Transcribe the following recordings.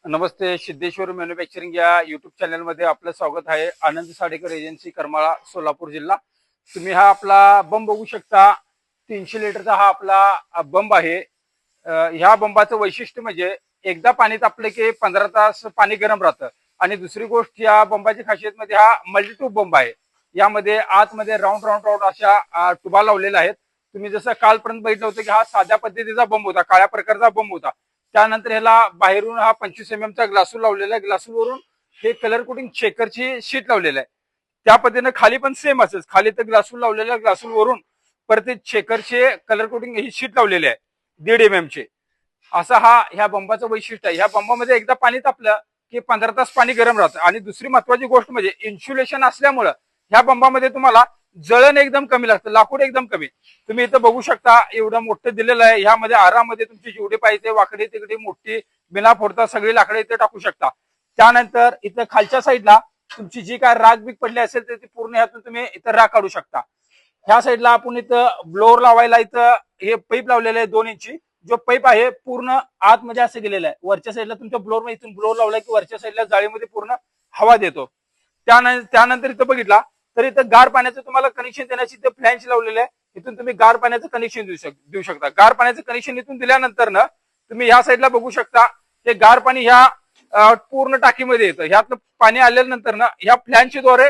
नमस्ते. Siddheshwar manufacturing या YouTube चॅनलमध्ये आपलं स्वागत आहे. आनंद साडेकर एजन्सी करमाळा सोलापूर जिल्हा. तुम्ही हा आपला बंब बघू शकता. 300 लिटरचा हा आपला बंब आहे. ह्या बंबाचं वैशिष्ट्य म्हणजे एकदा पाणी तापलं की 15 तास पाणी गरम राहतं. आणि दुसरी गोष्ट या बंबाची खासियत मध्ये हा मल्टीट्यूब बंब आहे. यामध्ये आतमध्ये राऊंड राऊंड राऊंड अशा ट्यूबा लावलेल्या आहेत. तुम्ही जसं कालपर्यंत बघितलं होतं की हा साध्या पद्धतीचा बंब होता, काळ्या प्रकारचा बंब होता. त्यानंतर ह्याला बाहेरून हा 25 mm चा ग्लासूल लावलेला आहे. ग्लासूलवरून हे कलर कोटिंग चेकरची शीट लावलेलं आहे. त्या पद्धतीने खाली पण सेम असेल, खाली तर ग्लासूल लावलेला, ग्लासूल वरून परत ते चेकरचे कलर कोटिंग ही शीट लावलेली आहे 1.5 mm चे. असा हा ह्या बंबाचं वैशिष्ट्य आहे. ह्या बंबामध्ये एकदा पाणी तापलं की 15 तास पाणी गरम राहतं. आणि दुसरी महत्वाची गोष्ट म्हणजे इन्सुलेशन असल्यामुळं ह्या बंबामध्ये तुम्हाला जळण एकदम कमी लागतं, लाकूड एकदम कमी. तुम्ही इथं बघू शकता, एवढं मोठं दिलेलं आहे. ह्यामध्ये आरामध्ये तुमची जेवढी पाहिजे वाकडी तिकडी मोठी बिना फोडता सगळी लाकडं इथे टाकू शकता. त्यानंतर इथं खालच्या साईडला तुमची जी काय राग बीक पडली असेल तर ती पूर्ण ह्यातून तुम्ही इथं राग काढू शकता. ह्या साईडला आपण इथं ब्लोअर लावायला इथं हे पाईप लावलेलं आहे 2 इंची. जो पाईप आहे पूर्ण आतमध्ये असं गेलेला आहे. वरच्या साईडला तुमच्या ब्लोअर मध्ये इथून ब्लोअर लावलाय की वरच्या साईडला जाळीमध्ये पूर्ण हवा देतो. त्यानंतर इथं बघितला तर इथं गार पाण्याचं तुम्हाला कनेक्शन देण्याची इथं फ्लॅन्स लावलेलं आहे. इथून तुम्ही गार पाण्याचं कनेक्शन देऊ शकता. गार पाण्याचं कनेक्शन इथून दिल्यानंतर ना तुम्ही ह्या साईडला बघू शकता, हे गार पाणी ह्या पूर्ण टाकीमध्ये येतं. ह्यातलं पाणी आल्यानंतर ना ह्या फ्लॅनच्या द्वारे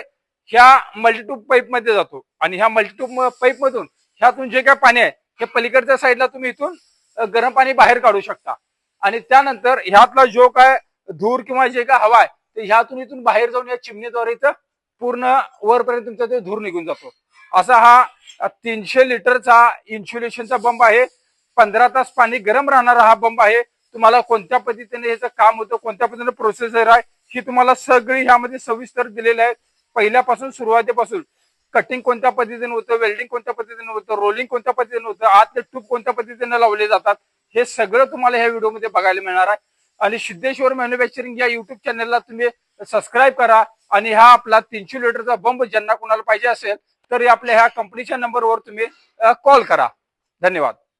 ह्या मल्टीट्यूब पाईप मध्ये जातो. आणि ह्या मल्टीट्यूब पाईप मधून ह्यातून जे काय पाणी आहे हे पलीकडच्या साईडला तुम्ही इथून गरम पाणी बाहेर काढू शकता. आणि त्यानंतर ह्यातला जो काय धूर किंवा जे काय हवा आहे ते ह्यातून इथून बाहेर जाऊन या चिमणीद्वारे इथं पूर्ण वरपर्यंत तुमचा ते धूर निघून जातो. असा हा 300 लिटरचा इन्सुलेशनचा बंब आहे. 15 तास पाणी गरम राहणारा हा बंब आहे. तुम्हाला कोणत्या पद्धतीने याचं काम होतं, कोणत्या पद्धतीने प्रोसेसर आहे ही तुम्हाला सगळी ह्यामध्ये सविस्तर दिलेली आहे. पहिल्यापासून सुरुवातीपासून कटिंग कोणत्या पद्धतीने होतं, वेल्डिंग कोणत्या पद्धतीने होतं, रोलिंग कोणत्या पद्धतीने होतं, आतले ट्यूब कोणत्या पद्धतीने लावले जातात, हे सगळं तुम्हाला ह्या व्हिडिओमध्ये बघायला मिळणार आहे. आणि सिद्धेश्वर मॅन्युफॅक्चरिंग या युट्यूब चॅनलला तुम्ही सबस्क्राईब करा. आणि हा आपला 300 लिटरचा बंब ज्यांना कोणाला पाहिजे असेल तर आपल्या ह्या कंपनीच्या नंबरवर तुम्ही कॉल करा. धन्यवाद.